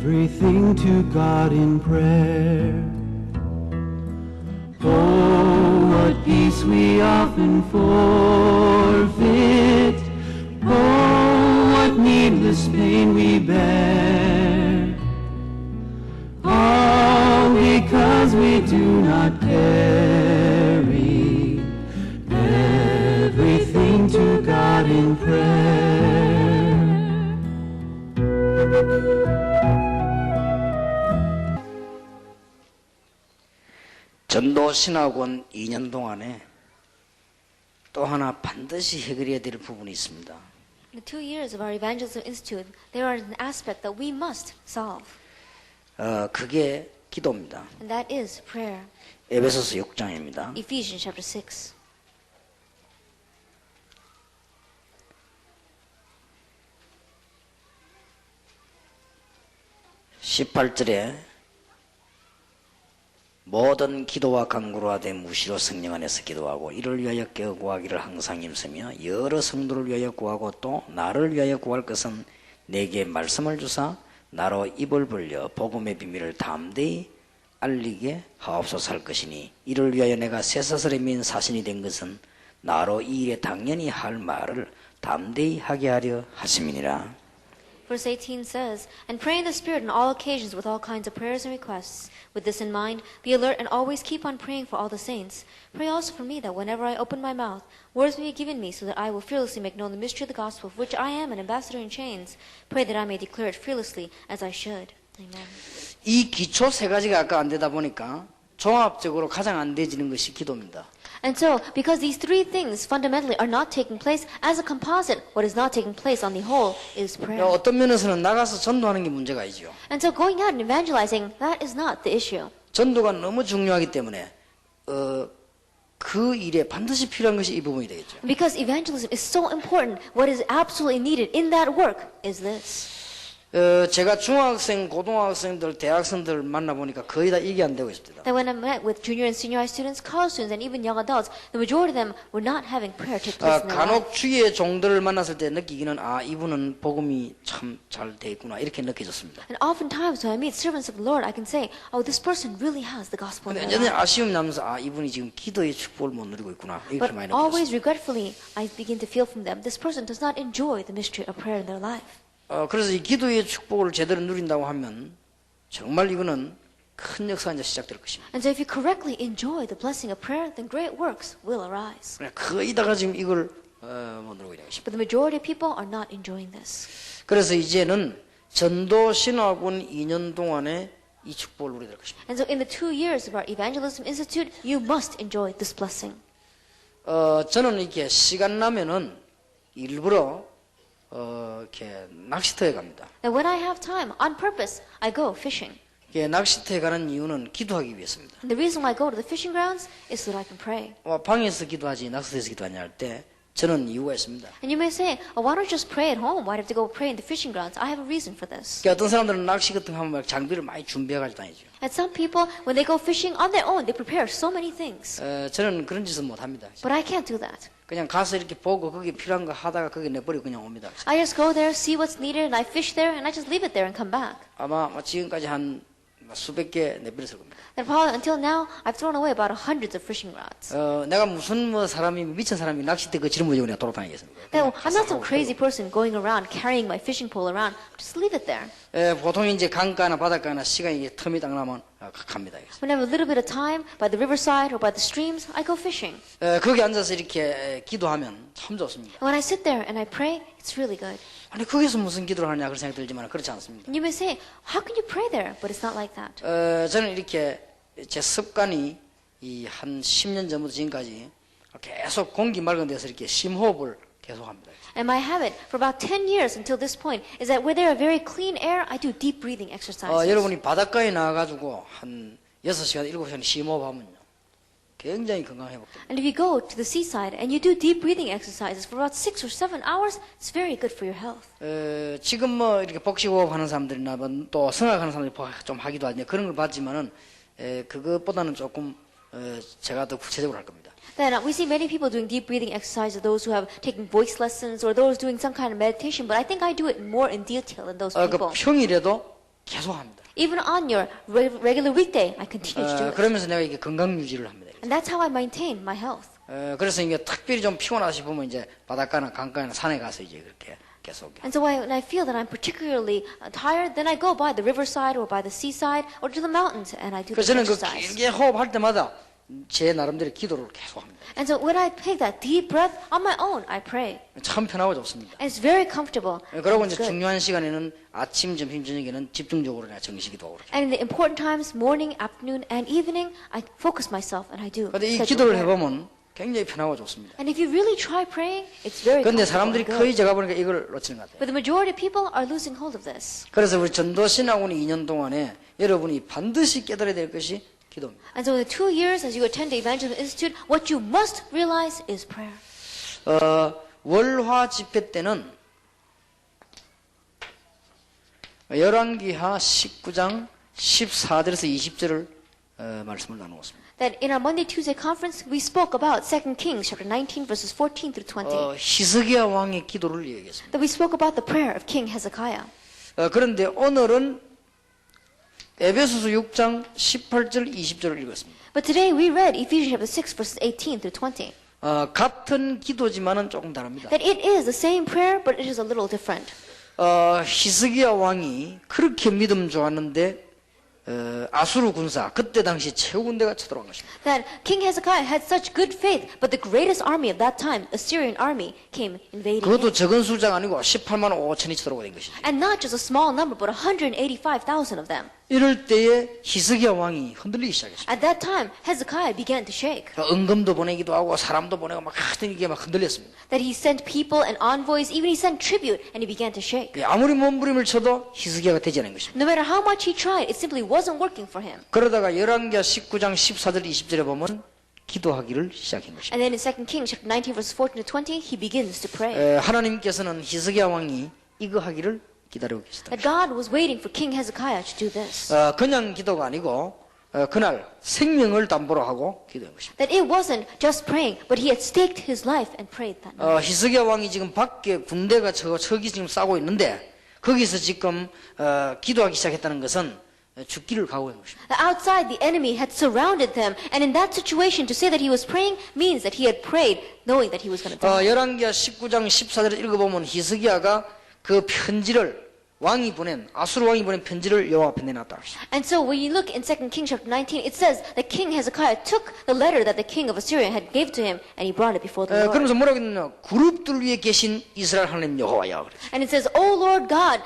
everything to God in prayer. Oh, what peace we often forfeit. Oh, what needless pain we bear. All because we do not carry everything to God in prayer. 전도 신학원 2년 동안에 또 하나 반드시 해결해야 될 부분이 있습니다. In the 2 years of our Evangelism Institute, there is an aspect that we must solve, 그게 기도입니다. and that is prayer. 에베소서 6장입니다. Ephesians chapter 6. (18절에) 모든 기도와 간구로 하되 무시로 성령 안에서 기도하고 이를 위하여 깨어 구하기를 항상 힘쓰며 여러 성도를 위하여 구하고 또 나를 위하여 구할 것은 내게 말씀을 주사 나로 입을 벌려 복음의 비밀을 담대히 알리게 하옵소서 할 것이니 이를 위하여 내가 쇠사슬에 맨 사신이 된 것은 나로 이 일에 당연히 할 말을 담대히 하게 하려 하심이니라. Verse 18 says, And pray in the Spirit on all occasions with all kinds of prayers and requests. With this in mind, be alert and always keep on praying for all the saints. Pray also for me that whenever I open my mouth, words may be given me so that I will fearlessly make known the mystery of the gospel of which I am an ambassador in chains. Pray that I may declare it fearlessly as I should. Amen. 이 기초 세 가지가 아까 안 되다 보니까 종합적으로 가장 안 되지는 것이 기도입니다. And so, because these three things fundamentally are not taking place as a composite, what is not taking place on the whole is prayer. 어떤 면에서는 나가서 전도하는 게 문제가 아니죠. And so going out and evangelizing, that is not the issue. 전도가 너무 중요하기 때문에 그 일에 반드시 필요한 것이 이 부분이 되겠죠. Because evangelism is so important, what is absolutely needed in that work is this. 제가 중학생, 고등학생들, 대학생들 만나보니까 거의 다 이게 안 되고 있습니다. That when I met with junior and senior high students, college students, and even young adults, the majority of them were not having prayer take place in their life. 간혹 주위의 종들을 만났을 때 느끼기는 이분은 복음이 참 잘 돼 있구나 이렇게 느껴졌습니다. And oftentimes when I meet servants of the Lord, I can say, oh, this person really has the gospel in 근데 their 여전히 life. 아쉬움이 나면서 이분이 지금 기도의 축복을 못 누리고 있구나 이렇게 But 많이 always 느꼈습니다. regretfully, I begin to feel from them, this person does not enjoy the mystery of prayer in their life. 그래서 이 기도의 축복을 제대로 누린다고 하면 정말 이거는 큰 역사가 이제 시작될 것입니다. And so if you correctly enjoy the blessing of prayer, then great works will arise. 거의 다가 지금 이걸 못 누리고 있는 것입니다. But the majority of people are not enjoying this. 그래서 이제는 전도 신학원 2년 동안에 이 축복을 누리게 될 것입니다. And so in the 2 years of our Evangelism Institute, you must enjoy this blessing. 저는 이렇게 시간 나면은 일부러 이렇게 낚시터에 갑니다. And when I have time, on purpose, I go fishing. 낚시터에 가는 이유는 기도하기 위해서입니다. And the reason why I go to the fishing grounds is so that I can pray. 방에서 기도하지 낚시터에서 기도하냐 할 때 저는 이유가 있습니다. And you may say, oh, why don't you just pray at home? Why do you have to go pray in the fishing grounds? I have a reason for this. 어떤 사람들은 낚시 같은 거 하면 장비를 많이 준비해가지고 다니죠. And some people, when they go fishing on their own, they prepare so many things. 저는 그런 짓은 못 합니다. But I can't do that. 그냥 가서 이렇게 보고 거기 필요한 거 하다가 거기 내버리고 그냥 옵니다. I just go there, see what's needed, and I fish there, and I just leave it there and come back. 아마 지금까지 한 수백 개 내버렸을 겁니다. And probably until now, I've thrown away about hundreds of fishing rods. 내가 무슨 사람이 미친 사람이 낚싯대 그 짊어지고 그냥 돌아다니겠습니다. Now, I'm not some crazy person going around carrying my fishing pole around. Just leave it there. 보통 이제 강가나 바닷가나 시간이 틈이 딱 나면 갑니다. When I have a little bit of time, by the riverside or by the streams, I go fishing. 거기 앉아서 이렇게 기도하면 참 좋습니다. And when I sit there and I pray, it's really good. 아니 거기서 무슨 기도를 하냐 그런 생각이 들지만 그렇지 않습니다. And you may say, how can you pray there? But it's not like that. 저는 이렇게 제 습관이 이 한 10년 전부터 지금까지 계속 공기 맑은 데서 이렇게 심호흡을 계속합니다. And my habit for about 10 years until this point is that where there are very clean air, I do deep breathing exercises. 여러분이 바닷가에 나가가지고 한 6시간, 7시간 심호흡하면요. 굉장히 건강 회복됩니다. And if you go to the seaside and you do deep breathing exercises for about 6 or 7 hours, it's very good for your health. 지금 이렇게 복식호흡 하는 사람들이나 또 성악하는 사람들이 좀 하기도 하는데 그런 걸 봤지만은 그것보다는 조금 제가 더 구체적으로 할 겁니다. Then we see many people doing deep breathing exercises, those who have taken voice lessons or those doing some kind of meditation, but I think I do it more in detail than those 그 people. 평일에도 계속합니다. Even on your regular weekday, I continue to do it. 그러면서 내가 이게 건강 유지를 합니다. And that's how I maintain my health. 그래서 이게 특별히 좀 피곤하시면 이제 바닷가나 강가나 산에 가서 이제 그렇게 계속. And so when I feel that I'm particularly tired, then I go by the riverside or by the seaside or to the mountains and I do the 그래서 저는 그 exercise. 길게 호흡할 때마다 제 나름대로 기도를 계속합니다. And so when I take that deep breath on my own, I pray. 참 편하고 좋습니다. And it's very comfortable. 그러고 and 이제 good. 중요한 시간에는 아침, 점심, 저녁에는 집중적으로 내가 정식기도하고 그렇게. And in the important times, morning, afternoon, and evening, I focus myself and I do. 그런데 이 scheduled 기도를 prayer. 해보면 굉장히 편하고 좋습니다. And if you really try praying, it's very 그런데 comfortable 사람들이 and 거의 good. 제가 보니까 이걸 놓치는 것 같아요. But the majority of people are losing hold of this. 그래서 우리 전도신학원이 2년 동안에 여러분이 반드시 깨달아야 될 것이 기도입니다. And so in the 2 years as you attend the Evangelism Institute, what you must realize is prayer. 월화 집회 때는 열왕기하 19장 14절에서 20절을 말씀을 나누었습니다. That in our Monday, Tuesday conference, we spoke about 2 Kings chapter 19 verses 14 through 20. 히스기야 왕의 기도를 얘기했습니다. That we spoke about the prayer of King Hezekiah. 그런데 오늘은 에베소서 6장 18절 20절을 읽었습니다. But today we read Ephesians chapter 6 verses 18 through 20. 같은 기도지만은 조금 다릅니다. That it is the same prayer, but it is a little different. 히스기야 왕이 그렇게 믿음 좋았는데 아수르 군사 그때 당시 최고 군대가 쳐들어간 것입니다. That King Hezekiah had such good faith, but the greatest army of that time, Assyrian army, came invading 그것도 him. 적은 숫자가 아니고 18만 5천이 쳐들어오게 된 것이죠. And not just a small number, but 185,000 of them. 이럴 때에 히스기야 왕이 흔들리기 시작했습니다. At that time, Hezekiah began to shake. 은금도 보내기도 하고 사람도 보내고 막 하여튼 이게 막 흔들렸습니다. That he sent people and envoys, even he sent tribute, and he began to shake. 아무리 몸부림을 쳐도 히스기야가 되지 않은 것입니다. No matter how much he tried, it simply wasn't working for him. 그러다가 열왕기하 19장 14절 20절에 보면 기도하기를 시작한 것입니다. And then in 2 Kings chapter 19 verses 14 to 20, he begins to pray. 하나님께서는 히스기야 왕이 이거 하기를 기다리고 계시다. That God was waiting for King Hezekiah to do this. 그냥 기도가 아니고 그날 생명을 담보로 하고 기도한 것입니다. That it wasn't just praying, but he had staked his life and prayed that night. 히스기야 왕이 지금 밖에 군대가 저기 지금 싸고 있는데 거기서 지금 기도하기 시작했다는 것은 죽기를 각오한 것입니다. That outside, the enemy had surrounded them, and in that situation, to say that he was praying means that he had prayed knowing that he was going to die. 열왕기하 19장 14절을 읽어보면 히스기야가 그 편지를 왕이 보낸 아수르 왕이 보낸 편지를 여호와 앞에 내놨다. And so when you look in 2 Kings chapter 19, it says that King Hezekiah took the letter that the king of Assyria had gave to him, and he brought it before the Lord. 그러면서 뭐라고 했느냐? 그룹들 위에 계신 이스라엘 하나님 여호와야. And it says, O Lord God,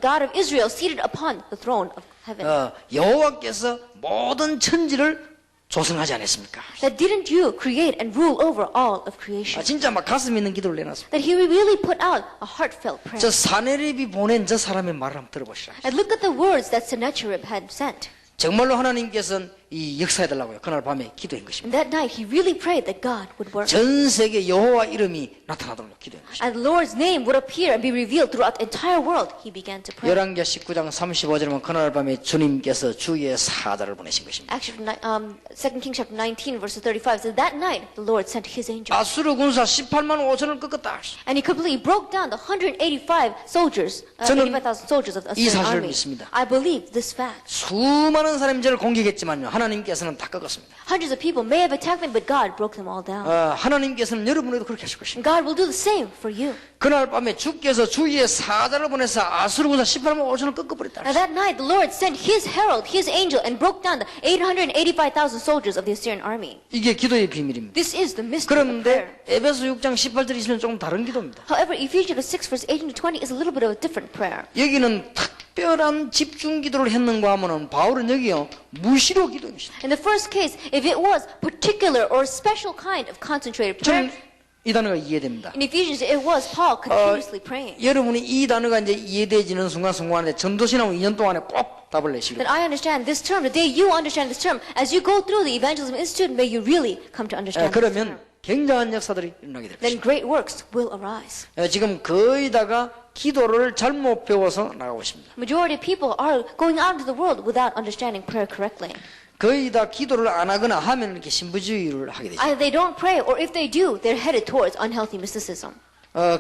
God of Israel, seated upon the throne of heaven. 여호와께서 모든 천지를 조성하지 않았습니까? That didn't you create and rule over all of creation? 진짜 막 가슴 있는 기도를 내놨습니다. That he really put out a heartfelt prayer. 저 사네립이 보낸 저 사람의 말을 한번 들어보시라. And look at the words that Sennacherib had sent. 정말로 하나님께서는 이 역사해달라고요. 그날 밤에 기도한 것입니다. And that night, he really prayed that God would work. 전 세계 여호와 이름이 나타나도록 기도한 것입니다. And the Lord's name would appear and be revealed throughout the entire world. He began to pray. 열왕기하 19장 35절에 보면 그날 밤에 주님께서 주의 사자를 보내신 것입니다. Actually, 2 Kings chapter 19, verse 35 says, that night the Lord sent his angel. 아수르 군사 18만 5천을 꺾었다. And he completely broke down the 185 soldiers, 저는 85,000 soldiers of the 이 Assyrian 사실을 army. 믿습니다. I believe this fact. 수많은 사람이 저를 공격했지만요. 하나님께서는 다 꺾었습니다. Hundreds of people may have attacked me, but God broke them all down. 하나님께서는 여러분에도 그렇게 하실 것입니다. And God will do the same for you. 그날 밤에 주께서 주의 사자를 보내서 아수르 군사 18만 5천을 꺾어버렸다. Now that night the Lord sent his herald, his angel, and broke down the 885,000 soldiers of the Assyrian army. 이게 기도의 비밀입니다. This is the mystery of prayer. 그런데 에베소 6장 18절 20절 조금 다른 기도입니다. However, Ephesians 6 verse 18 to 20 is a little bit of a different prayer. 여기는 특별한 집중 기도를 했는가 하면은 바울은 여기요 무시로 기도했습니다. In the first case, if it was particular or special kind of concentrated prayer, 저는 이 단어가 이해됩니다. in Ephesians it was Paul continuously praying. 여러분이 이 단어가 이제 이해되지는 순간순간에 전도신앙 2년 동안에 꼭 답을 내시길. That I understand this term, the day you understand this term, as you go through the Evangelism Institute, may you really come to understand this term. 그러면 굉장한 역사들이 일어나게 될 Then 것입니다. great works will arise. 지금 거의 다가 기도를 잘못 배워서 나가고 있습니다. Majority of people are going out into the world without understanding prayer correctly. 거의 다 기도를 안 하거나 하면 이렇게 신부주의를 하게 되죠. Either they don't pray, or if they do, they're headed towards unhealthy mysticism.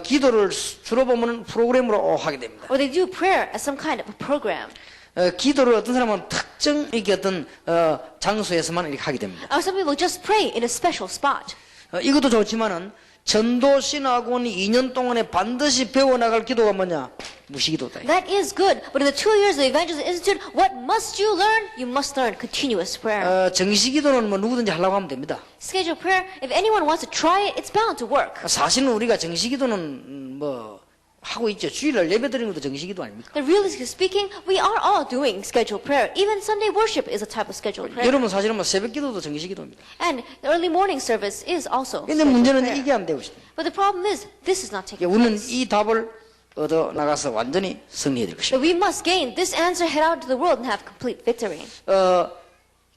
기도를 주로 보면 프로그램으로 하게 됩니다. Or they do prayer as some kind of a program. 기도를 어떤 사람은 특정 이렇게 어떤 장소에서만 이렇게 하게 됩니다. Some people just pray in a special spot. 이것도 좋지만은 전도 신학원 2년 동안에 반드시 배워나갈 기도가 뭐냐? 무시기도다. That is good. But in the 2 years of the Evangelism Institute, what must you learn? You must learn continuous prayer. 정시기도는 뭐 누구든지 하려고 하면 됩니다. Scheduled prayer, if anyone wants to try it, it's bound to work. 사실은 우리가 정시기도는 뭐 하고 있죠. 주일날 예배드리는 것도 정시기도 아닙니까? But realistically speaking, we are all doing scheduled prayer. Even Sunday worship is a type of scheduled prayer. 여러분 사실은 뭐 새벽기도도 정시기도입니다. And the early morning service is also 근데 scheduled 문제는 prayer. 이게 안 되고 있습니다. But the problem is, this is not taking 우리는 place. 이 답을 얻어 나가서 완전히 승리해야 될 것입니다. But we must gain this answer, head out to the world and have complete victory.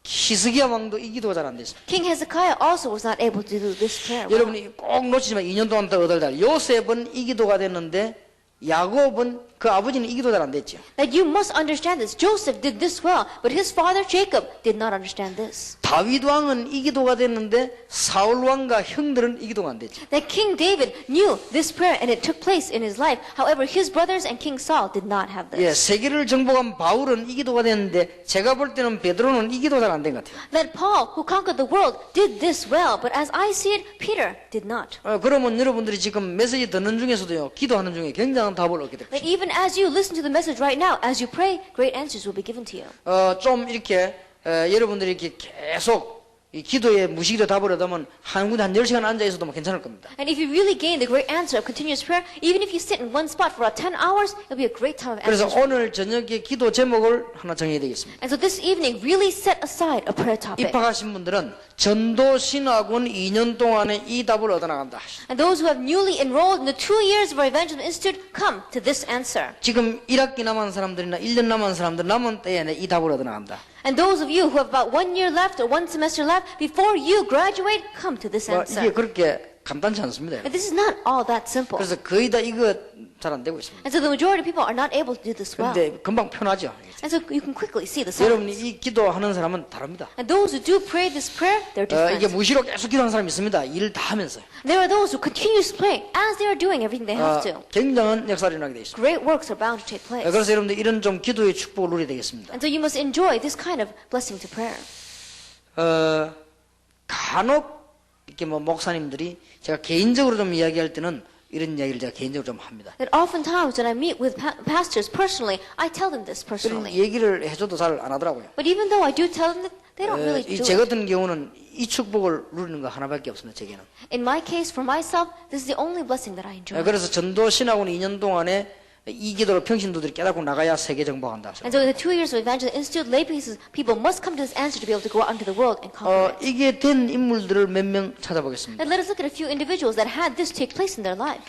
히스기야 왕도 이 기도가 잘 안 됐습니다. King Hezekiah also was not able to do this prayer. well. 여러분이 꼭 놓치지만 2년 동안 더 얻을 달. 요셉은 이 기도가 됐는데 야곱은 그 아버지는 이 기도 잘 안 됐죠. That you must understand this. Joseph did this well, but his father Jacob did not understand this. 다윗 왕은 이 기도가 됐는데 사울 왕과 형들은 이 기도가 안 됐죠. That King David knew this prayer and it took place in his life. However, his brothers and King Saul did not have this. 세계를 정복한 바울은 이 기도가 됐는데 제가 볼 때는 베드로는 이 기도가 잘 안 된 것 같아요. That Paul, who conquered the world, did this well, but as I see it, Peter did not. 그러면 여러분들이 지금 메시지 듣는 중에서도요, 기도하는 중에 굉장한 답을 얻게 될 That 것입니다. even as you listen to the message right now, as you pray, great answers will be given to you. 좀 이렇게 여러분들이 이렇게 계속 이 기도에 무시기도 답을 얻으면 한 군데 한 10시간 앉아 있어도 뭐 괜찮을 겁니다. And if you really gain the great answer of continuous prayer, even if you sit in one spot for about 10 hours, it'll be a great time of 그래서 answers. 오늘 저녁에 기도 제목을 하나 정해야 되겠습니다. And so this evening, really set aside a prayer topic. 입학하신 분들은 전도 신학원 2년 동안에 이 답을 얻어나간다. And those who have newly enrolled in the 2 years of our Evangelism Institute, come to this answer. 지금 1학기 남은 사람들이나 1년 남은 사람들 남은 때에 이 답을 얻어나간다. And those of you who have about 1 year left or 1 semester left, before you graduate, come to this 이게 answer. 그렇게 간단치 않습니다. And this is not all that simple. 그래서 거의 다 이거 잘 안 되고 있습니다. And so the majority of people are not able to do this well. 근데 금방 편하죠. And so you can quickly see the 여러분이 signs. 이 기도하는 사람은 다릅니다. And those who do pray this prayer, they're 이게 different. 무시로 계속 기도하는 사람이 있습니다. 일 다 하면서. There are those who continue to pray as they are doing everything they have to. 굉장한 역사를 일어나게 되어 있습니다. Great works are bound to take place. 그래서 여러분들 이런 좀 기도의 축복을 누리게 되겠습니다. And so you must enjoy this kind of blessing to prayer. 간혹 이렇게 뭐 목사님들이 제가 개인적으로 좀 이야기할 때는 이런 이야기를 제가 개인적으로 좀 합니다. That oftentimes when I meet with pastors personally, I tell them this 그런 personally. 얘기를 해줘도 잘 안 하더라고요. But even though I do tell them that, they don't really do 제 it. 같은 경우는 이 축복을 누리는 거 하나밖에 없습니다. 제게는. In my case, for myself, this is the only blessing that I enjoy. 그래서 전도 신학원 2년 동안에 이 기도를 평신도들이 깨닫고 나가야 세계 정복한다. And so in the 2 years of Evangelism Institute, lay people must come to this answer to be able to go out into the world and conquer it. 이게 된 인물들을 몇 명 찾아보겠습니다. And let us look at a few individuals that had this take place in their life.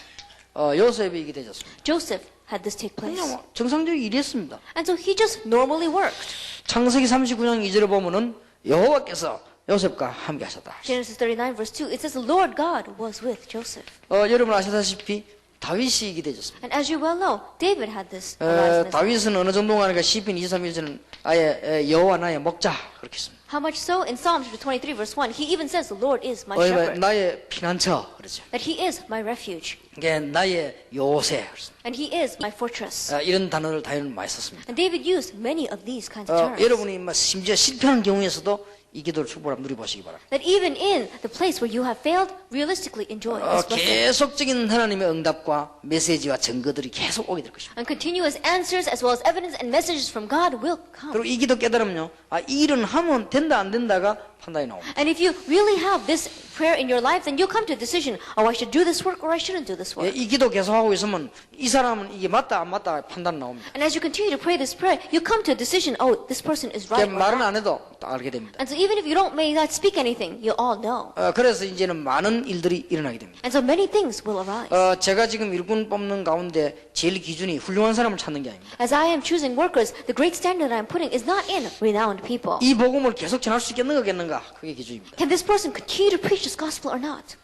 요셉이 이게 되셨습니다. Joseph had this take place. 그냥 정상적인 일이 했습니다. And so he just normally worked. 창세기 39장 2절에 보면은 여호와께서 요셉과 함께 하셨다. Genesis 39 verse 2, it says the Lord God was with Joseph. 여러분 아시다시피 다윗이 이게 되셨습니다. And as you well know, David had this arise in his life. 다윗은 어느 정도 가니까 시편 23일절은 아예 여호와 나의 목자 그렇게 했습니다. How much so? In Psalm 23 verse 1, he even says the Lord is my shepherd. 나의 피난처 그렇죠. That he is my refuge. 이게 나의 요새 그렇습니다. And he is my fortress. 이런 단어를 다윗은 많이 썼습니다. And David used many of these kinds of terms. 여러분이 심지어 실패하는 경우에서도 이 기도를 축복을 한번 누려보시기 바랍니다. That even in the place where you have failed, realistically enjoy this blessing. 계속적인 하나님의 응답과 메시지와 증거들이 계속 오게 될 것입니다. And continuous answers as well as evidence and messages from God will come. 그리고 이 기도 깨달으면요, 이 일은 하면 된다 안 된다가 판단이 나옵니다. And if you really have this prayer in your life, then you'll come to a decision, oh, I should do this work or I shouldn't do this work. 이 기도 계속하고 있으면 이 사람은 이게 맞다 안 맞다 판단 나옵니다. And as you continue to pray this prayer, you come to a decision, oh, this person is right or 말은 not. 안 해도 다 알게 됩니다. And so even if you may not speak anything, you all know. 그래서 이제는 많은 일들이 일어나게 됩니다. And so many things will arise. 제가 지금 일꾼 뽑는 가운데 제일 기준이 훌륭한 사람을 찾는 게 아닙니다. As I am choosing workers, the great standard that I'm putting is not in renowned people. 이 복음을 계속 전할 수 있겠는가 그게 기준입니다. Can this person continue to preach this gospel or not?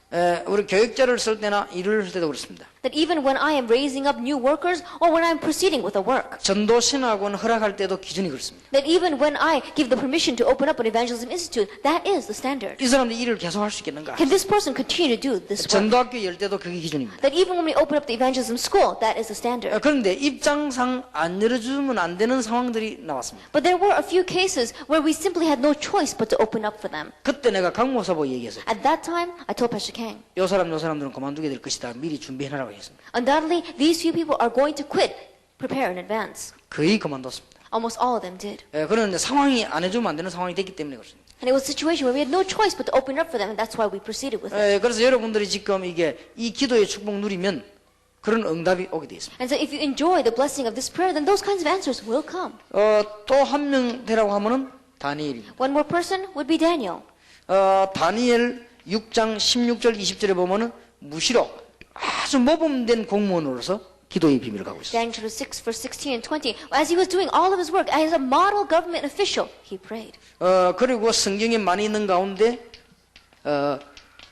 우리 교육자를 쓸 때나 일을 할 때도 그렇습니다. That even when I am raising up new workers or when I'm proceeding with a work, 전도신학원 허락할 때도 기준이 그렇습니다. that even when I give the permission to open up an evangelism institute, that is the standard. 이 사람들이 일을 계속 할 수 있겠는가? Can this person continue to do this work? 전도학교 열 때도 그게 기준입니다. That even when we open up the evangelism school, that is the standard. 그런데 입장상 안 열어주면 안 되는 상황들이 나왔습니다. But there were a few cases where we simply had no choice but to open up for them. 그때 내가 강 목사보고 얘기했어요. At that time, I told Pastor Kang, 요 사람들은 그만두게 될 것이다. 미리 준비해놔라고 했습니다. undoubtedly, these few people are going to quit. Prepare in advance. 거의 그만뒀습니다. Almost all of them did. 그런 상황이 안 해주면 안 되는 상황이 됐기 때문에 그렇습니다. And it was a situation where we had no choice but to open it up for them, and that's why we proceeded with it. 그래서 여러분들이 지금 이 기도의 축복 누리면 그런 응답이 오게 되어 있습니다. And so if you enjoy the blessing of this prayer, then those kinds of answers will come. 또 한 명 되라고 하면은 다니엘입니다. One more person would be Daniel. 다니엘 6장 16절 20절에 보면은 무시로 아주 모범된 공무원으로서 기도의 비밀을 갖고 있어요. Daniel chapter 6, verse 16 and 20. As he was doing all of his work, as a model government official, he prayed. 그리고 성경에 많이 있는 가운데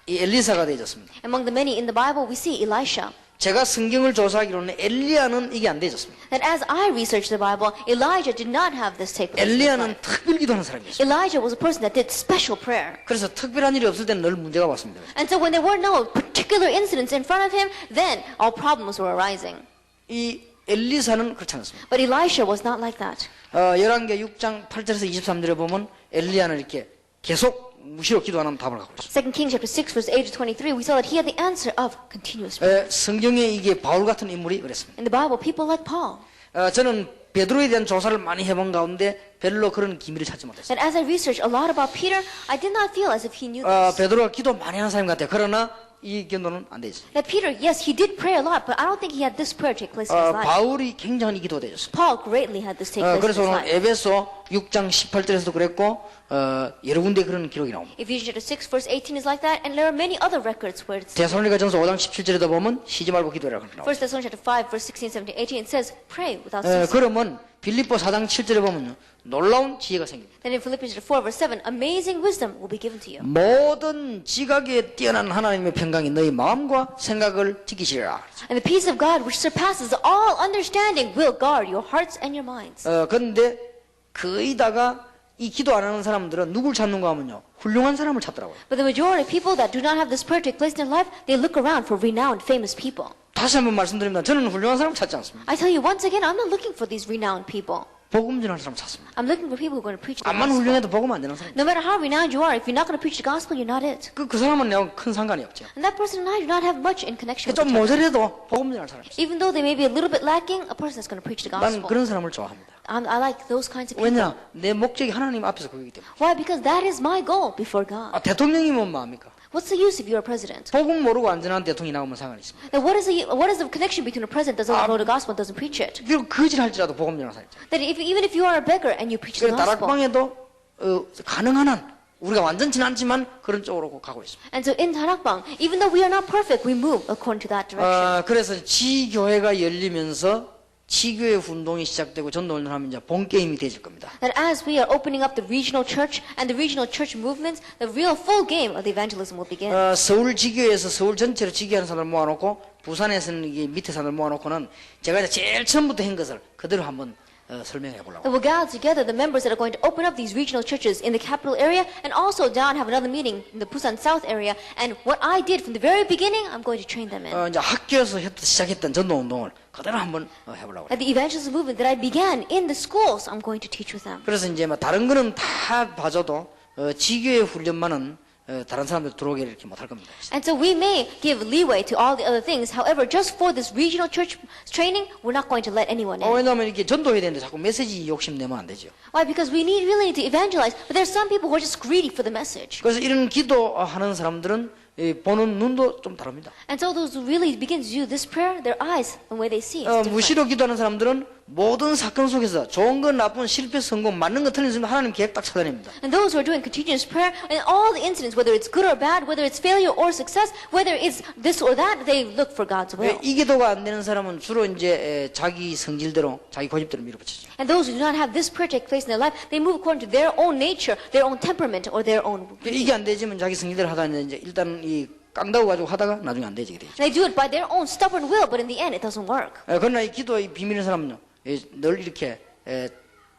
이 엘리사가 되어졌습니다. Among the many in the Bible, we see Elisha. 제가 성경을 조사하기로는 엘리야는 이게 안 되어졌습니다. That as I researched the Bible, Elijah did not have this take place. in his 엘리야는 life. 특별 기도하는 사람이었어요. Elijah was a person that did special prayer. 그래서 특별한 일이 없을 때는 늘 문제가 왔습니다. And so when there were no particular incidents in front of him, then all problems were arising. 이 엘리사는 그렇지 않습니다. But Elisha was not like that. 열왕기 6장 8절에서 23절에 보면 엘리야는 이렇게 계속 무시로 기도하는 답을 갖고 있어요. 2 Kings chapter 6, verse 8 to 23, we saw that he had the answer of continuous prayer. 성경에 이게 바울 같은 인물이 그랬습니다. In the Bible, people like Paul. 저는 베드로에 대한 조사를 많이 해본 가운데 별로 그런 기밀을 찾지 못했어요. And as I researched a lot about Peter, I did not feel as if he knew this. 베드로가 기도 많이 하는 사람 같아요. 그러나 이 견도는 안 돼 있어요. That Peter, yes, he did pray a lot, but I don't think he had this prayer take place in his life. 바울이 굉장한 이 기도가 되었어요. Paul greatly had this take place in 그래서 his 오늘 life. 에베소 6장 18절에서도 그랬고 여러 군데 그런 기록이 나옵니다. Ephesians chapter 6, verse 18 is like that, and there are many other records where it's 데살로니가전서 5장 17절에도 보면 쉬지 말고 기도해라 그렇게 나옵니다. 1 Thessalonians chapter 5, verse 16, 17, 18, it says, pray without ceasing. 그러면 빌립보 4장 7절에 보면요 놀라운 지혜가 생깁니다. Then in Philippians chapter 4, verse 7, amazing wisdom will be given to you. 모든 지각에 뛰어난 하나님의 평강이 너희 마음과 생각을 지키시리라. And the peace of God, which surpasses all understanding, will guard your hearts and your minds. 그런데 거의 다가 이 기도 안 하는 사람들은 누굴 찾는가 하면요 훌륭한 사람을 찾더라고요. But the majority of people that do not have this prayer take place in their life, they look around for renowned, famous people. 다시 한번 말씀드립니다. 저는 훌륭한 사람 찾지 않습니다. I tell you once again, I'm not looking for these renowned people. 복음 전하는 사람 찾습니다. I'm looking for people who are going to preach the 암만 gospel. 훌륭해도 복음 안 되는 사람. No matter how renowned you are, if you're not going to preach the gospel, you're not it. 그 사람은 내가 큰 상관이 없죠. And that person and I do not have much in connection with 좀 each other. 모자라도 복음 전할 사람. Even though they may be a little bit lacking, a person that's going to preach the 나는 gospel. 그런 사람을 좋아합니다. I like those kinds of people. 왜냐? 내 목적이 하나님 앞에서 그거기 때문에. Why? Because that is my goal before God. 대통령이면 뭐합니까? What's the use if you're a president? 복음 모르고 안전한 대통령이 나오면 상관이 있습니다. Then what is the connection between a president that doesn't know the gospel and doesn't preach it? 비록 거짓할지라도 복음 전하는 사람. That even if you are a beggar and you preach the 그래서 gospel. 다락방에도 가능한 한 우리가 완전치는 않지만 그런 쪽으로 가고 있습니다. And so in Tarakbang, even though we are not perfect, we move according to that direction. 그래서 지교회가 열리면서 지교회 운동이 시작되고 전도운동을 하면 이제 본 게임이 되질 겁니다. That as we are opening up the regional church and the regional church movements, the real full game of the evangelism will begin. 서울 지교회에서 서울 전체로 지교하는 사람을 모아놓고 부산에서는 이게 밑에 사람을 모아놓고는 제가 이제 제일 처음부터 한 것을 그대로 한번 설명해 보려고. That we'll gather together the members that are going to open up these regional churches in the capital area and also down have another meeting in the Busan South area. And what I did from the very beginning, I'm going to train them in. 이제 학교에서 시작했던 전도운동을 그대로 한번 해보려고. At the evangelism movement that I began in the schools, I'm going to teach with them. 그래서 이제 뭐 다른 거는 다 봐줘도 지교회 훈련만은 다른 사람들 들어오게 이렇게 못할 겁니다. And so we may give leeway to all the other things. However, just for this regional church training, we're not going to let anyone in. 왜냐하면 이게 전도해야 되는데 자꾸 메시지 욕심 내면 안 되죠. Why? Because we really need to evangelize. But there's some people who are just greedy for the message. 그래서 이런 기도하는 사람들은 보는 눈도 좀 다릅니다. And so those who really begin to do this prayer, their eyes, the way they see, is different. 무시로 기도하는 사람들은 모든 사건 속에서 좋은 건 나쁜 실패 성공 맞는 거 틀린 순간 하나님 계획 딱 찾아냅니다. And those who are doing continuous prayer, in all the incidents, whether it's good or bad, whether it's failure or success, whether it's this or that, they look for God's will. 이 기도가 안 되는 사람은 주로 이제 자기 성질대로 자기 고집대로 밀어붙이죠. And those who do not have this prayer take place in their life, they move according to their own nature, their own temperament, or their own. 이게 안 되지만 자기 성질대로 하다 이제 일단 이 깡다고 가지고 하다가 나중에 안 되지게 되죠. And they do it by their own stubborn will, but in the end, it doesn't work. 그러나 이 기도의 비밀인 사람은요, 늘 이렇게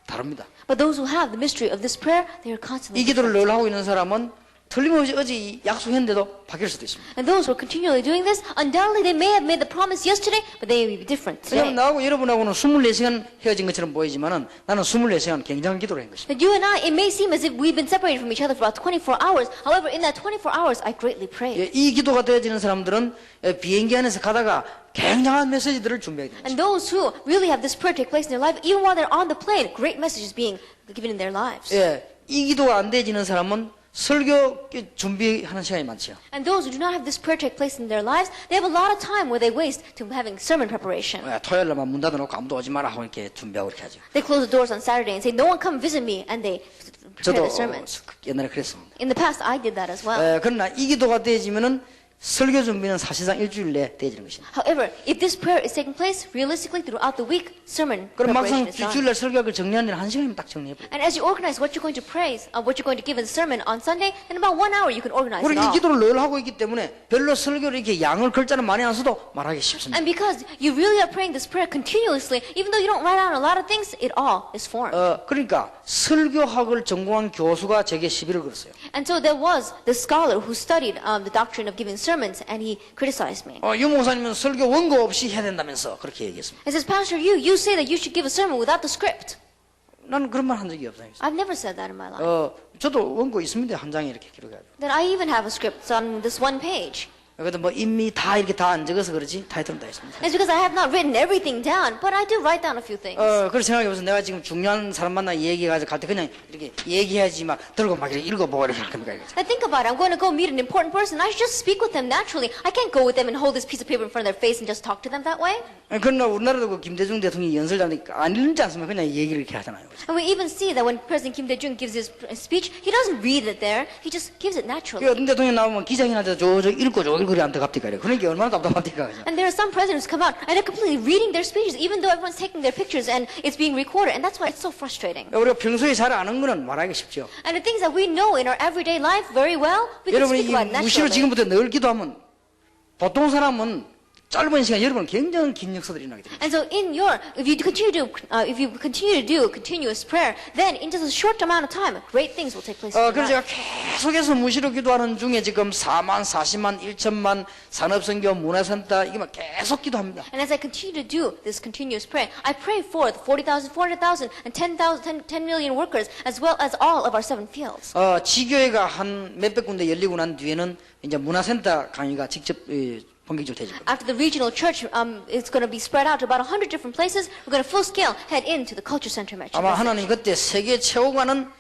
다릅니다. But those who have the mystery of this prayer, they are constantly 이 기도를 different. 늘 하고 있는 사람은 틀림없이 어제 약속했는데도 바뀔 수도 있습니다. And those who are continually doing this, undoubtedly they may have made the promise yesterday, but they may be different 왜냐하면 today. 나하고 여러분하고는 24시간 헤어진 것처럼 보이지만은 나는 24시간 굉장한 기도를 한 것입니다. But you and I, it may seem as if we've been separated from each other for about 24 hours. However, in that 24 hours, I greatly prayed. 이 기도가 되어지는 사람들은 비행기 안에서 가다가 굉장한 메시지들을 준비하게 됩니다. And those who really have this prayer take place in their life, even while they're on the plane, great messages being given in their lives. 이 기도가 안 되어지는 사람은 설교 준비하는 시간이 많죠. And those who do not have this prayer take place in their lives, they have a lot of time where they waste to having sermon preparation. 토요일 날만 문 닫아놓고 아무도 오지 마라 하고 이렇게 준비하고 이렇게 하죠. They close the doors on Saturday and say, no one come visit me, and they prepare 저도 the sermons. 옛날에 그랬습니다. In the past, I did that as well. 그러나 이 기도가 되어지면은 설교 준비는 사실상 일주일 내에 되어지는 것입니다. However, if this prayer is taking place realistically throughout the week, sermon 그럼 막상 preparation is done. 주일날 설교할 걸 정리하는 데는 1시간이면 딱 정리해버려요. And as you organize what you're going to praise, what you're going to give in the sermon on Sunday, in about 1 hour you can organize it 우리 이 all. 기도를 늘 하고 있기 때문에 별로 설교를 이렇게 양을 글자는 많이 안 써도 말하기 쉽습니다. And because you really are praying this prayer continuously, even though you don't write down a lot of things, it all is formed. 그러니까 설교학을 전공한 교수가 제게 시비를 걸었어요. And so there was the scholar who studied the doctrine of giving sermons, and he criticized me. 유 목사님은 설교 원고 없이 해야 된다면서 그렇게 얘기했습니다. He says, Pastor, you say that you should give a sermon without the script. 나는 그런 말 한 적이 없어요. I've never said that in my life. 저도 원고 있습니다. 한 장에 이렇게 기록해가지고. Then I even have a script on this one page. 그래도 뭐 이미 다 이렇게 다 안 적어서 그렇지 타이틀은 다 있습니다. It's because I have not written everything down, but I do write down a few things. 그렇게 생각해보세요. 내가 지금 중요한 사람 만나 얘기해가지고 갈 때 그냥 이렇게 얘기하지 막 들고 막 이렇게 읽어보고 이렇게 할 겁니까? I think about it. I'm going to go meet an important person. I should just speak with them naturally. I can't go with them and hold this piece of paper in front of their face and just talk to them that way. 그러나 우리나라도 그 김대중 대통령이 연설자니까 안 읽지 않습니까? 그냥 얘기를 이렇게 하잖아요. And we even see that when President Kim Dae-jung gives his speech, he doesn't read it there. He just gives it naturally. 어떤 대통령 나오면 기자님한테 저 읽고 안 돼 갑니까? 그러니까 얼마나 답답합니까? And there are some presidents who come out and they're completely reading their speeches, even though everyone's taking their pictures and it's being recorded. And that's why it's so frustrating. 우리가 평소에 잘 아는 거는 말하기 쉽죠. And the things that we know in our everyday life very well, we can 여러분이 speak about 이 무시로 naturally. 지금부터 늘 기도하면 보통 사람은 짧은 시간 여러분 굉장히 긴 역사들이 일어나게 됩니다. And so if you continue to do continuous prayer, then in just a short amount of time, great things will take place in your 그래서 제가 life. 계속해서 무시로 기도하는 중에 지금 4만, 40만, 1천만 산업선교 문화센터 이게 막 계속 기도합니다. And as I continue to do this continuous prayer, I pray for the 40,000, 400,000, and 10 million workers, as well as all of our 7 fields. 지교회가 한 몇백 군데 열리고 난 뒤에는 이제 문화센터 강의가 직접 본격적으로 되죠. After the regional church is going to be spread out to about 100 different places, we're going to full scale head into the culture center message. 아마 하나님 그때 세계 최고가는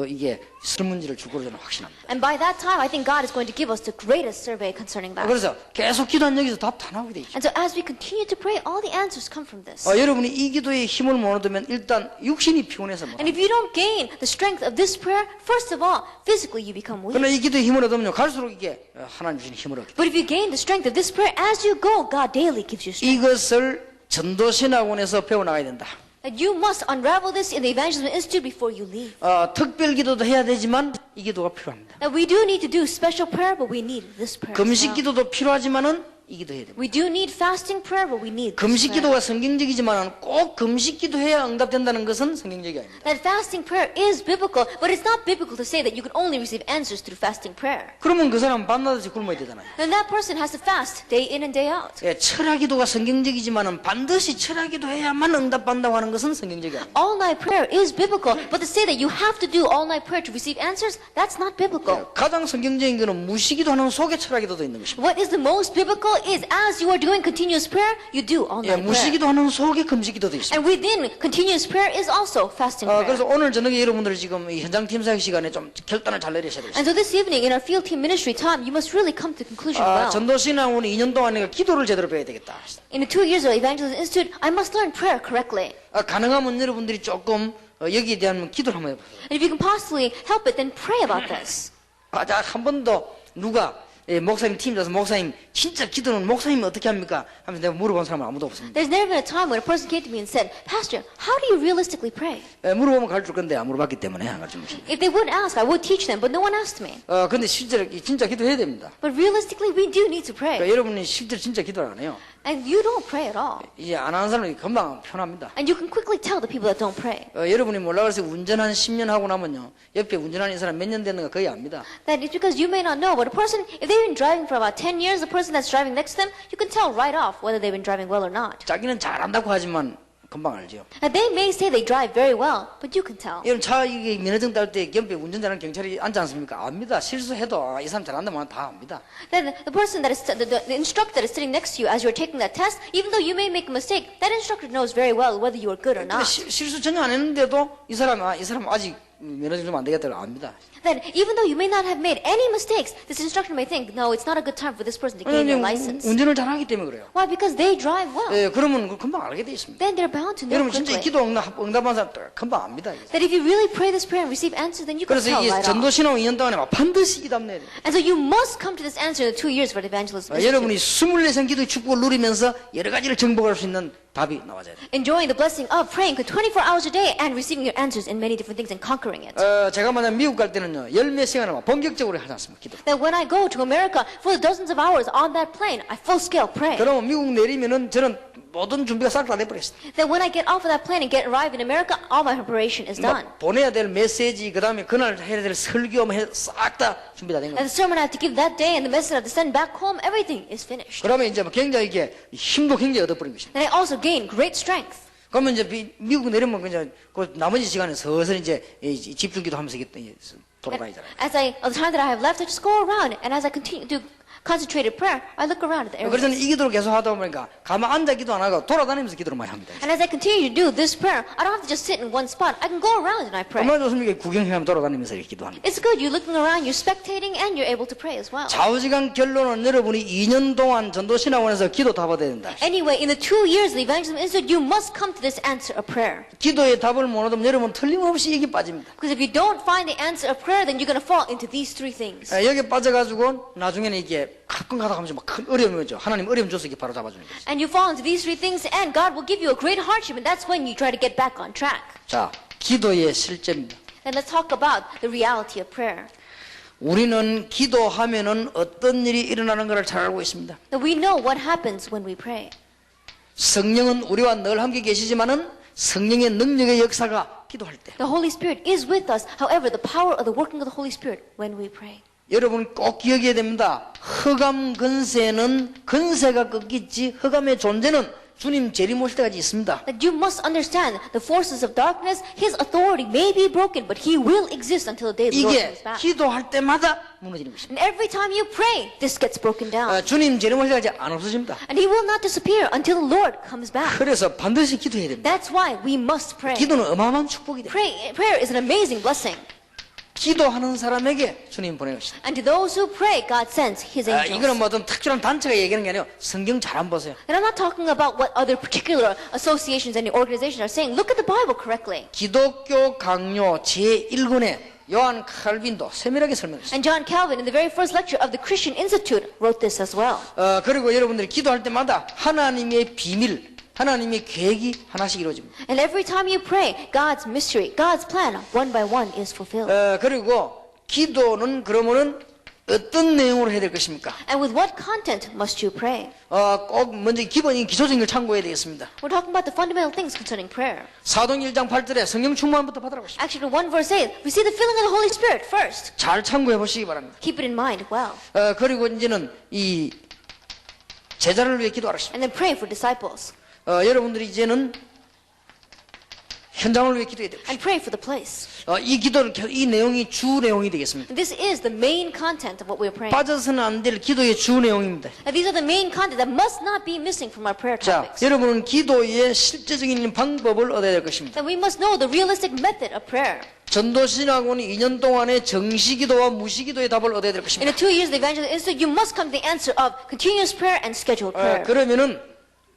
이게 설문지를 줄 거로 저는 확신합니다. And by that time, I think God is going to give us the greatest survey concerning that. 그래서 계속 기도한 여기서 답 다 나오게 돼 있죠. And so as we continue to pray, all the answers come from this. 여러분이 이 기도에 힘을 못 얻으면 일단 육신이 피곤해서 못 And if you don't gain the strength of this prayer, first of all, physically you become weak. 그러나 이 기도에 힘을 얻으면 갈수록 이게 하나님 주신 힘을 얻게 돼요. But if you gain the strength of this prayer, as you go, God daily gives you strength. 이것을 전도신학원에서 배워나가야 된다. And you must unravel this in the Evangelism Institute before you leave. 특별 기도도 해야 되지만 이 기도가 필요합니다. Now we do need to do special prayer, but we need this prayer. as 금식 well. 기도도 필요하지만은 이 기도 해야 됩니다. We do need fasting prayer, but we need this 금식 prayer. 기도가 성경적이지만 꼭 금식 기도해야 응답된다는 것은 성경적이 아닙니다. That fasting prayer is biblical, but it's not biblical to say that you can only receive answers through fasting prayer. 그러면 그 사람은 밤낮없이 굶어야 되잖아요. Then that person has to fast day in and day out. 철학 기도가 성경적이지만은 반드시 철학 기도해야만 응답받는다고 하는 것은 성경적이 아닙니다. All night prayer is biblical, but to say that you have to do all night prayer to receive answers, that's not biblical. 가장 성경적인 것은 무시기도하는 속에 철학 기도도 있는 것입니다. What is the most biblical is as you are doing continuous prayer, you do all night prayer. 무시기도하는 속에 금식 기도도 있습니다. And within continuous prayer is also fasting prayer. 그래서 오늘 저녁에 여러분들이 지금 이 현장 팀사역 시간에 좀 결단을 잘 내리셔야 되겠습니다. And so this evening in our field team ministry time, you must really come to the conclusion well. 전도신학원이 2년 동안 내가 기도를 제대로 배워야 되겠다. In the 2 years of Evangelism Institute, I must learn prayer correctly. 가능하면 여러분들이 조금 여기에 대한 기도를 한번 해보세요. And if you can possibly help it, then pray about this. 한 번도 누가 목사님 팀 잡아서 목사님 진짜 기도는 목사님이 어떻게 합니까? 하면서 내가 물어본 사람은 아무도 없습니다. There's never been a time when a person came to me and said, Pastor, how do you realistically pray? 물어보면 가르칠 건데 안 물어봤기 때문에 안 가르쳐 줍니다. If they would ask, I would teach them, but no one asked me. 근데 실제로 진짜 기도해야 됩니다. But realistically, we do need to pray. 그러니까 여러분이 실제로 진짜 기도를 안 해요. And you don't pray at all. 이제 안 하는 사람이 금방 편합니다. And you can quickly tell the people that don't pray. 여러분이 몰라 그래서 운전 한 10년 하고 나면요. 옆에 운전하는 이 사람 몇 년 됐는가 거의 압니다. That it's because you may not know, but a person, if they've been driving for about 10 years, the person that's driving next to them, you can tell right off whether they've been driving well or not. 자기는 잘한다고 하지만 금방 알죠. And they may say they drive very well, but you can tell. 여러분 차 이게 면허증 딸 때 옆에 운전자는 경찰이 앉지 않습니까? 압니다. 실수해도 이 사람 잘한다면 다 압니다. Then the person that is, the instructor that is sitting next to you as you're taking that test, even though you may make a mistake, that instructor knows very well whether you are good or 근데 not. 실수 전혀 안 했는데도 이 사람 아직 면허증 좀 안 되겠다고 압니다. Then even though you may not have made any mistakes, this instructor may think, no, it's not a good time for this person to gain their license. 운전을 잘하기 때문에 그래요. Why? Because they drive well. 그러면 금방 알게 돼 있습니다. Then they're bound to know 여러분 진짜 이 quickly. 기도 응답한 사람 금방 압니다. That if you really pray this prayer and receive answers, then you can 그래서 tell 이 right 전도 off. 신앙 2년 동안에 반드시 기도합니다. And so you must come to this answer in the 2 years for the evangelism. 여러분이 24시간 기도의 축복을 누리면서 여러 가지를 정복할 수 있는 답이 나와야 돼요. Enjoying the blessing of praying for 24 hours a day and receiving your answers in many different things and conquering it. 제가 만약 미국 갈 때는요, 열몇 시간을 막 본격적으로 하지 않습니까? 기도. That when I go to America for dozens of hours on that plane, I full scale pray. 그러면 미국 내리면은 저는 모든 준비가 싹 다 돼버렸어요. That when I get off of that plane and arrive in America, all my preparation is done. 보내야 될 메시지, 그 다음에 그날 해야 될 설교, 싹 다 준비 다 된 And 거예요. the sermon I have to give that day and the message I have to send back home, everything is finished. 그러면 이제 굉장히 이게 힘도 굉장히 얻어버린 것입니다. Then I also gain great strength. 그러면 이제 미국 내리면 그냥 그 나머지 시간에 서서히 이제 집중기도 하면서 돌아다니잖아요. As the time that I have left, I just go around, and as I continue to concentrated prayer, I look around at the 그래서 areas. 이 기도를 계속 하다 보니까 가만 앉아 기도 안 하고 돌아다니면서 기도를 많이 합니다. And as I continue to do this prayer, I don't have to just sit in one spot. I can go around and I pray. 얼마나 좋습니까? 구경하면 돌아다니면서 이렇게 기도합니다. It's good. You're looking around, you're spectating, and you're able to pray as well. 좌우지간 결론은 여러분이 2년 동안 전도신학원에서 기도 답을 받아야 된다. Anyway, in the 2 years of the Evangelism Institute, you must come to this answer of prayer. 기도의 답을 못 얻으면 여러분 틀림없이 여기 빠집니다. Because if you don't find the answer of prayer, then you're going to fall into these 3 things. 여기 빠져가지고 나중에는 이게 가끔 가다 가면서 막 큰 어려움이 오죠. 하나님 어려움 줘서 이렇게 바로 잡아주는 거죠. And you fall into these 3 things, and God will give you a great hardship, and that's when you try to get back on track. 자, 기도의 실제입니다. Then let's talk about the reality of prayer. 우리는 기도하면은 어떤 일이 일어나는 것을 잘 알고 있습니다. That we know what happens when we pray. 성령은 우리와 늘 함께 계시지만은 성령의 능력의 역사가 기도할 때. The Holy Spirit is with us. However, the power of the working of the Holy Spirit when we pray. 여러분 꼭 기억해야 됩니다. 흑암 근세는 근세가 꺾이지 흑암의 존재는 주님 재림 오실 때까지 있습니다. That you must understand the forces of darkness, his authority may be broken, but he will exist until the day the Lord 이게 comes back. 기도할 때마다 무너지는 것입니다. And every time you pray, this gets broken down. 주님 재림 오실 때까지 안 없어집니다. And he will not disappear until the Lord comes back. 그래서 반드시 기도해야 됩니다. That's why we must pray. 기도는 어마어마한 축복이 됩니다. Prayer is an amazing blessing. 기도하는 사람에게 주님 보내는 것입니다. And to those who pray, God sends his 이거는 angels. 뭐 어떤 특별한 단체가 얘기하는 게 아니에요. 성경 잘 안 보세요. And I'm not talking about what other particular associations and organizations are saying. Look at the Bible correctly. 기독교 강요 제1권에 요한 칼빈도 세밀하게 설명했어요. And John Calvin, in the very first lecture of the Christian Institute, wrote this as well. 그리고 여러분들이 기도할 때마다 하나님의 비밀, 하나님의 계획이 하나씩 이루어집니다. And every time you pray, God's mystery, God's plan, one by one is fulfilled. 그리고 기도는 그러면은 어떤 내용으로 해야 될 것입니까? And with what content must you pray? 꼭 먼저 기본적인 기초적인 걸 참고해야 되겠습니다. We're talking about the fundamental things concerning prayer. 사도행 1장 8절에 성령 충만부터 받으라고 했습니다. Actually, in 1 verse 8, we see the filling of the Holy Spirit first. 잘 참고해 보시기 바랍니다. Keep it in mind well. 그리고 이제는 이 제자를 위해 기도하십시오. And then pray for disciples. 여러분들이 이제는 현장을 위해 기도해야 됩니다. And pray for the place. 이 기도는 이 내용이 주 내용이 되겠습니다. This is the main content of what we're praying. 빠져서는 안 될 기도의 주 내용입니다. And these are the main content that must not be missing from our prayer 자, topics. 여러분은 기도의 실제적인 방법을 얻어야 될 것입니다. That we must know the realistic method of prayer. 전도신학원이 2년 동안의 정시기도와 무시기도의 답을 얻어야 될 In 것입니다. the 2 years of the Evangelism Institute, you must come to the answer of continuous prayer and scheduled prayer. 그러면은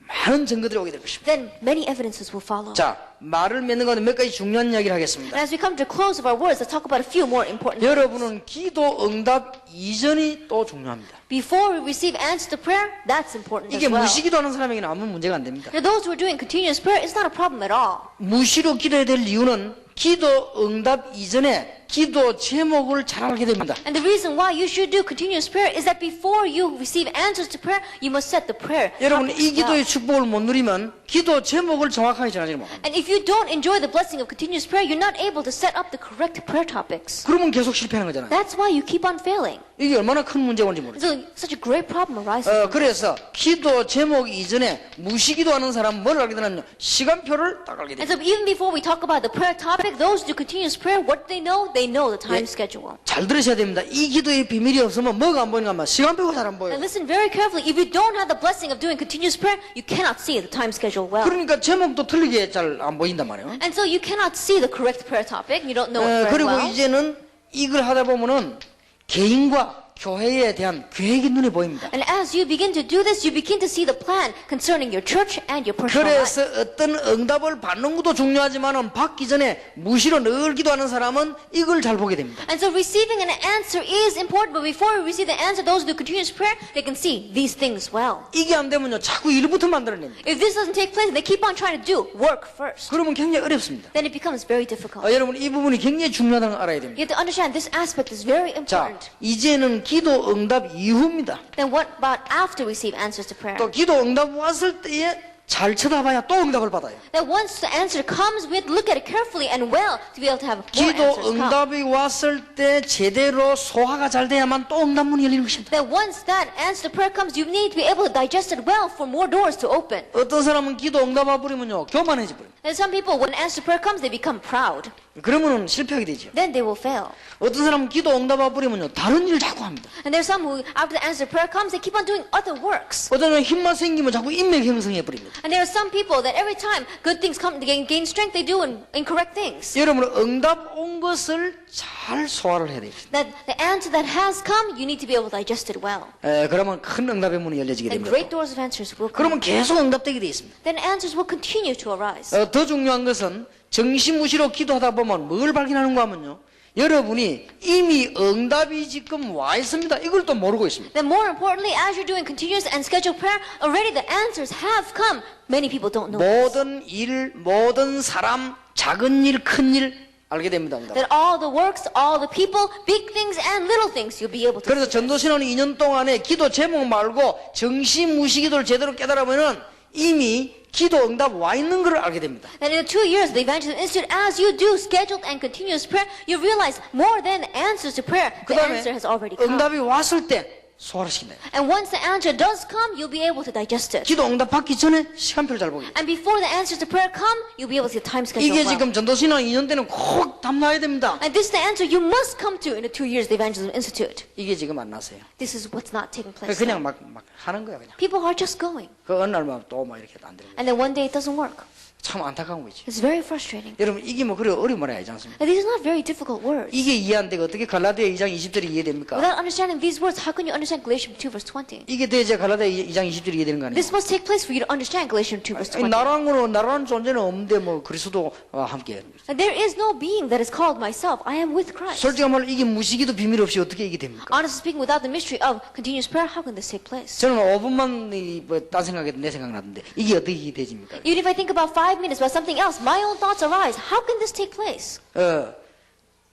많은 증거들이 오게 될 것입니다. then many evidences will follow. 자, 말을 맺는 가운데 몇 가지 중요한 이야기를 하겠습니다. And as we come to the close of our words, let's talk about a few more important things. 여러분은 기도 응답 이전이 또 중요합니다. Before we receive answer to prayer, that's important 이게 as well. 무시기도 하는 사람에게는 아무 문제가 안 됩니다. Now, those who are doing continuous prayer, it's not a problem at all. 무시로 기도해야 될 이유는 기도 응답 이전에 기도 제목을 잘 알게 됩니다. And the reason why you should do continuous prayer is that before you receive answers to prayer, you must set the prayer 여러분 topics 이 기도의 well. 축복을 못 누리면 기도 제목을 정확하게 정하지 못합니다. And if you don't enjoy the blessing of continuous prayer, you're not able to set up the correct prayer topics. 그러면 계속 실패하는 거잖아요. That's why you keep on failing. 이게 얼마나 큰 문제가 온지 모르죠. So such a great problem arises. 그래서 기도 제목 이전에 무시기도하는 사람은 뭘 알게 되냐면 시간표를 딱 알게 And 됩니다. so even before we talk about the prayer topic, those who do continuous prayer, what do they know? They know the time schedule. 잘 들으셔야 됩니다. 이 기도의 비밀이 없으면 뭐가 안 보이는가 하면 시간표가 잘 안 보여요. And listen very carefully. If you don't have the blessing of doing continuous prayer, you cannot see the time schedule well. 그러니까 제목도 틀리게 잘 안 보인단 말이에요. And so you cannot see the correct prayer topic. You don't know it very 그리고 well. 이제는 이걸 하다 보면은 개인과 교회에 대한 계획이 눈에 보입니다. And as you begin to do this, you begin to see the plan concerning your church and your personal life. 그래서 어떤 응답을 받는 것도 중요하지만은 받기 전에 무시로 늘 기도하는 사람은 이걸 잘 보게 됩니다. And so receiving an answer is important, but before we receive the answer, those who do continuous prayer, they can see these things well. 이게 안 되면요 자꾸 일부터 만들어냅니다. If this doesn't take place, and they keep on trying to do work first, 그러면 굉장히 어렵습니다. then it becomes very difficult. 여러분 이 부분이 굉장히 중요하다는 걸 알아야 됩니다. You have to understand this aspect is very 자, important. 이제는 기도 응답 이후입니다. Then what about after we receive answers to prayer? 또 기도 응답 왔을 때에 잘 쳐다봐야 또 응답을 받아요. That once the answer comes, we have to look at it carefully and well to be able to have more 기도 answers come. 응답이 왔을 때 제대로 소화가 잘 돼야만 또 응답문이 열리는 것입니다. That once that answer to prayer comes, you need to be able to digest it well for more doors to open. 어떤 사람은 기도 응답 와버리면요 교만해져 버려요. And some people, when answer to prayer comes, they become proud. 그러면은 실패하게 되죠. Then they will fail. 어떤 사람은 기도 응답 와버리면요 다른 일을 자꾸 합니다. And there are some who, after the answer to prayer comes, they keep on doing other works. 어떤 사람은 힘만 생기면 자꾸 인맥 형성해 버립니다. And there are some people that every time good things come, they gain strength, they do incorrect things. 여러분은 응답 온 것을 잘 소화를 해야 됩니다. That the answer that has come, you need to be able to digest it well. 그러면 큰 응답의 문이 열려지게 And 됩니다. great doors of answers will come. 그러면 계속 응답되게 돼 있습니다. Then answers will continue to arise. 더 중요한 것은 정신무시로 기도하다 보면 뭘 발견하는가 하면요. 여러분이 이미 응답이 지금 와 있습니다. 이걸 또 모르고 있습니다. Then more importantly, as you're doing continuous and scheduled prayer, already the answers have come. Many people don't know this. 모든 일, 모든 사람, 작은 일, 큰 일 알게 됩니다. 응답. That all the works, all the people, big things and little things, you'll be able to 그래서 see. 전도신호는 2년 동안에 기도 제목 말고 정신무시 기도를 제대로 깨달으면은 이미 기도 응답 와 있는 걸 알게 됩니다. That in the 2 years of the Evangelism Institute, as you do scheduled and continuous prayer, you realize more than answers to prayer, the 그다음에 answer has already come. 응답이 왔을 때 소화를 시킨다. And once the answer does come, you'll be able to digest it. 기도 응답 받기 전에 시간표를 잘 보게 돼요. And before the answers to prayer come, you'll be able to see the time schedule 이게 well. 지금 전도신호 2년 때는 꼭 담나야 됩니다. And this is the answer you must come to in the 2 years of the Evangelism Institute. 이게 지금 안 났어요. This is what's not taking place. 그냥 now. 막 하는 거야 그냥. People are just going. 그 어느 날만 또 막 이렇게 안 되는 거야. And then one day it doesn't work. 참 안타까운 거지. It's very frustrating. 여러분 이게 뭐 그래 어려운 말 아니지 않습니까? And these are not very difficult words. 이게 이해 안 되고 어떻게 갈라디아 2장 20절이 이해됩니까? Without understanding these words, how can you understand Galatians 2 verse 20? 이게 돼야 갈라디아 2장 20절이 이해되는 거 아니에요? This must take place for you to understand Galatians 2 verse 20. 나라는 존재는 없는데 뭐 그리스도와 함께. And there is no being that is called myself. I am with Christ. 솔직히 말로 이게 무시기도 비밀 없이 어떻게 이게 됩니까? Honestly speaking, without the mystery of continuous prayer, how can this take place? 저는 5분만 뭐딴 생각해도 내 생각 나던데 이게 어떻게 이해되집니까? Even if I think about 5 minutes about something else, my own thoughts arise. How can this take place?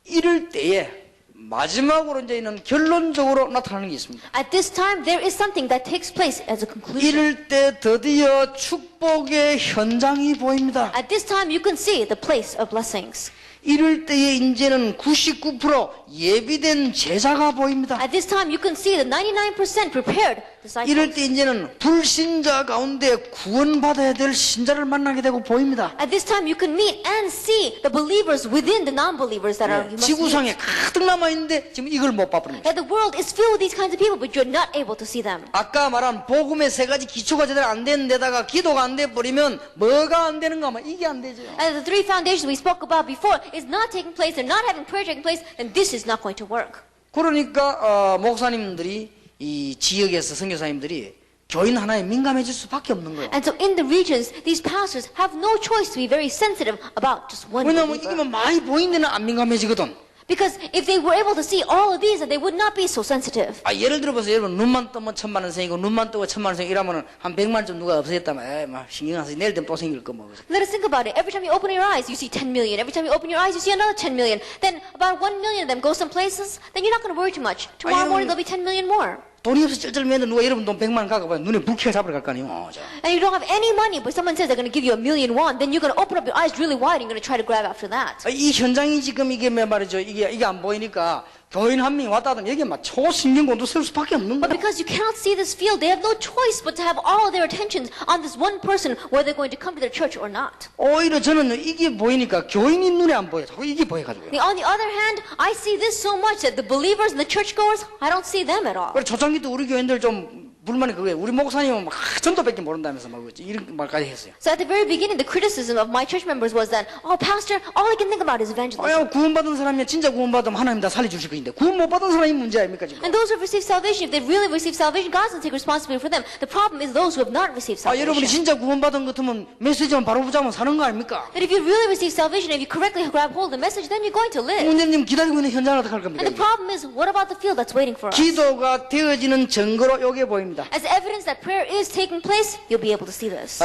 이럴 때에 마지막으로 이제는 결론적으로 나타나는 게 있습니다. At this time, there is something that takes place as a conclusion. 이럴 때 드디어 축복의 현장이 보입니다. At this time, you can see the place of blessings. 이럴 때에 이제는 99% 예비된 제자가 보입니다. At this time, you can see the 99% prepared disciples. 이럴 때 이제는 불신자 가운데 구원받아야 될 신자를 만나게 되고 보입니다. At this time, you can meet and see the believers within the non-believers that are you must meet. 지구상에 가득 남아있는데 지금 이걸 못 봐버립니다. That the world is filled with these kinds of people, but you're not able to see them. 아까 말한 복음의 세 가지 기초가 제대로 안 되는 데다가 기도가 안 돼 버리면 뭐가 안 되는가 하면 이게 안 되죠. And the three foundations we spoke about before is not taking place, they're not having prayer taking place, then this is not going to work. 그러니까 목사님들이 이 지역에서 선교사님들이 교인 하나에 민감해질 수밖에 없는 거예요. And so in the regions, these pastors have no choice to be very sensitive about just one 왜냐하면 이게 believer. 많이 보이는 데는 안 민감해지거든. Because if they were able to see all of these, then they would not be so sensitive. 예를 들어서 여러분 눈만 뜨면 1000만 원 생기고 눈만 뜨고 1000만 원 생기고 이러면은 한 100만 원 좀 누가 없애졌다면 에이 막 신경 안 쓰지 내일 되면 또 생길 거 뭐. Let us think about it. Every time you open your eyes, you see 10 million. Every time you open your eyes, you see another 10 million. Then about 1 million of them go some places, then you're not going to worry too much. Tomorrow morning, there'll be 10 million more. 돈이 없어 쩔쩔매는데 누가 여러분 돈 100만 원 갖고 봐요. 눈에 불쾌가 잡으러 갈 거 아니에요. And you don't have any money, but someone says they're going to give you 1,000,000 won, then you're going to open up your eyes really wide and you're going to try to grab after that. 이 현장이 지금 이게 말이죠. 이게 안 보이니까 교인 한 명이 왔다 하면 여기 막 초신경 곤두설 수밖에 없는 But 거예요. because you cannot see this field, they have no choice but to have all their attention on this one person, whether they're going to come to their church or not. 오히려 저는 이게 보이니까 교인이 눈에 안 보여요. 자꾸 이게 보여가지고요. On the other hand, I see this so much that the believers and the churchgoers, I don't see them at all. 그래서 초창기 때 우리 교인들 좀 불만이 그거예요. 우리 목사님은 막 전도밖에 모른다면서 막 이런 말까지 했어요. So at the very beginning, the criticism of my church members was that, oh, pastor, all I can think about is evangelism. 구원받은 사람이 진짜 구원받으면 하나님 다 살려주실 거인데 구원 못 받은 사람이 문제 아닙니까 지금? And those who have received salvation, if they've really received salvation, God's going to take responsibility for them. The problem is those who have not received 여러분이 salvation. 진짜 구원받은 것 같으면 메시지만 바로 붙잡으면 사는 거 아닙니까? That if you really receive salvation, if you correctly grab hold of the message, then you're going to live. 문제님 기다리고 있는 현장을 어떻게 할 겁니까? And the problem is, what about the field that's waiting for us? 기도가 되어지는 증거로 요게 보입니다. As evidence that prayer is taking place, you'll be able to see this.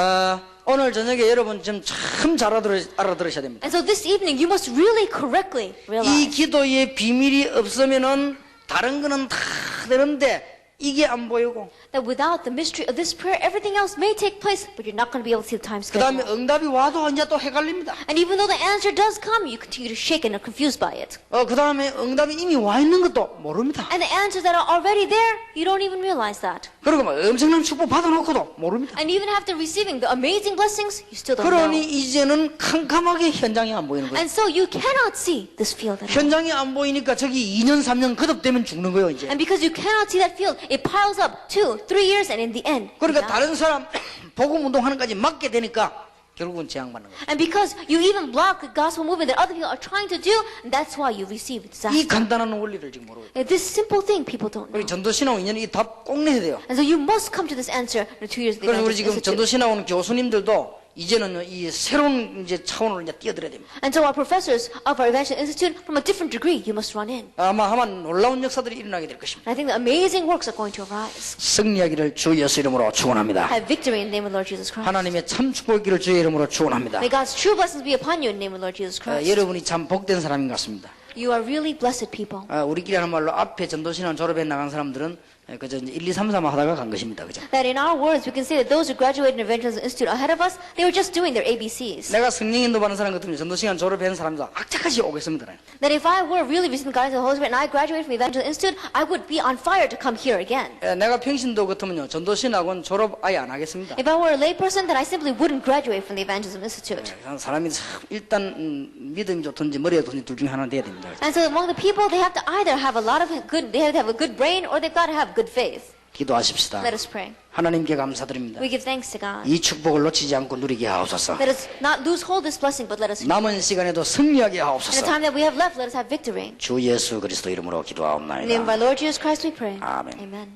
오늘 저녁에 여러분 좀 참 잘 알아들으셔야 됩니다. And so this evening, you must really correctly 이 realize 기도의 비밀이 없으면은 다른 거는 다 되는데 이게 안 보이고 that without the mystery of this prayer, everything else may take place, but you're not going to be able to see the time 그 다음에 schedule. 응답이 와도 이제 또 헷갈립니다. And even though the answer does come, you continue to shake and are confused by it. 그 다음에 응답이 이미 와 있는 것도 모릅니다. And the answers that are already there, you don't even realize that. 그리고 막 엄청난 축복 받아놓고도 모릅니다. And even after receiving the amazing blessings, you still don't 그러니 know. 이제는 캄캄하게 현장이 안 보이는 거예요. And so you cannot see this field at all. 현장이 안 보이니까 저기 2년 3년 거듭되면 죽는 거예요 이제. And because you cannot see that field, it piles up 2, 3 years, and in the end, you 그러니까 die. 다른 사람 복음 운동하는 까지 막게 되니까 결국은 재앙받는 거예요. And because you even block the gospel movement that other people are trying to do, that's why you receive 이 disaster. 간단한 원리를 지금 모르고 있어요. This simple thing people don't know. 우리 전도신앙 2년 이 답 꼭 내야 돼요. And so you must come to this answer in the 2 years of the 그래서 우리 Evangelist 지금 Institute. 전도신앙 오는 교수님들도 이제는 이 새로운 이제 차원으로 이제 뛰어들어야 됩니다. And so our professors of our Evangelist Institute, from a different degree, you must run in. 아마 놀라운 역사들이 일어나게 될 것입니다. And I think the amazing works are going to arise. 승리하기를 주 예수 이름으로 축원합니다. Have victory in the name of Lord Jesus Christ. 하나님의 참 축복이기를 주의 이름으로 축원합니다. May God's true blessings be upon you in the name of Lord Jesus Christ. 여러분이 참 복된 사람인 것 같습니다. You are really blessed people. 우리끼리 하는 말로 앞에 전도신앙 졸업해 나간 사람들은 그저 1, 2, 3, 4 하다가 간 것입니다. 그죠? That in our words, we can say that those who graduated in Evangelism Institute ahead of us, they were just doing their ABCs. 내가 성령인도 받는 사람 같으면 전도시간 졸업한 사람도 악착같이 오겠습니다. That if I were really receiving the guidance of the Holy Spirit and I graduated from Evangelism Institute, I would be on fire to come here again. 내가 평신도 같으면요 전도신학원 졸업 아예 안 하겠습니다. If I were a layperson, then I simply wouldn't graduate from the Evangelism Institute. 사람이 일단 믿음이 좋든지 머리가 좋든지 둘 중에 하나 돼야 됩니다. And so among the people, they have to either have a lot of good, they have to have a good brain, or they've got to have good faith. 기도하십시다. Let us pray. 하나님께 감사드립니다. We give thanks to God. 이 축복을 놓치지 않고 누리게 하옵소서. Let us not lose hold of this blessing, but let us enjoy. 남은 시간에도 승리하게 In the 하옵소서. time that we have left, let us have victory. 주 예수 그리스도 이름으로 In the name of 기도하옵나이다. our Lord Jesus Christ we pray. 아멘. Amen.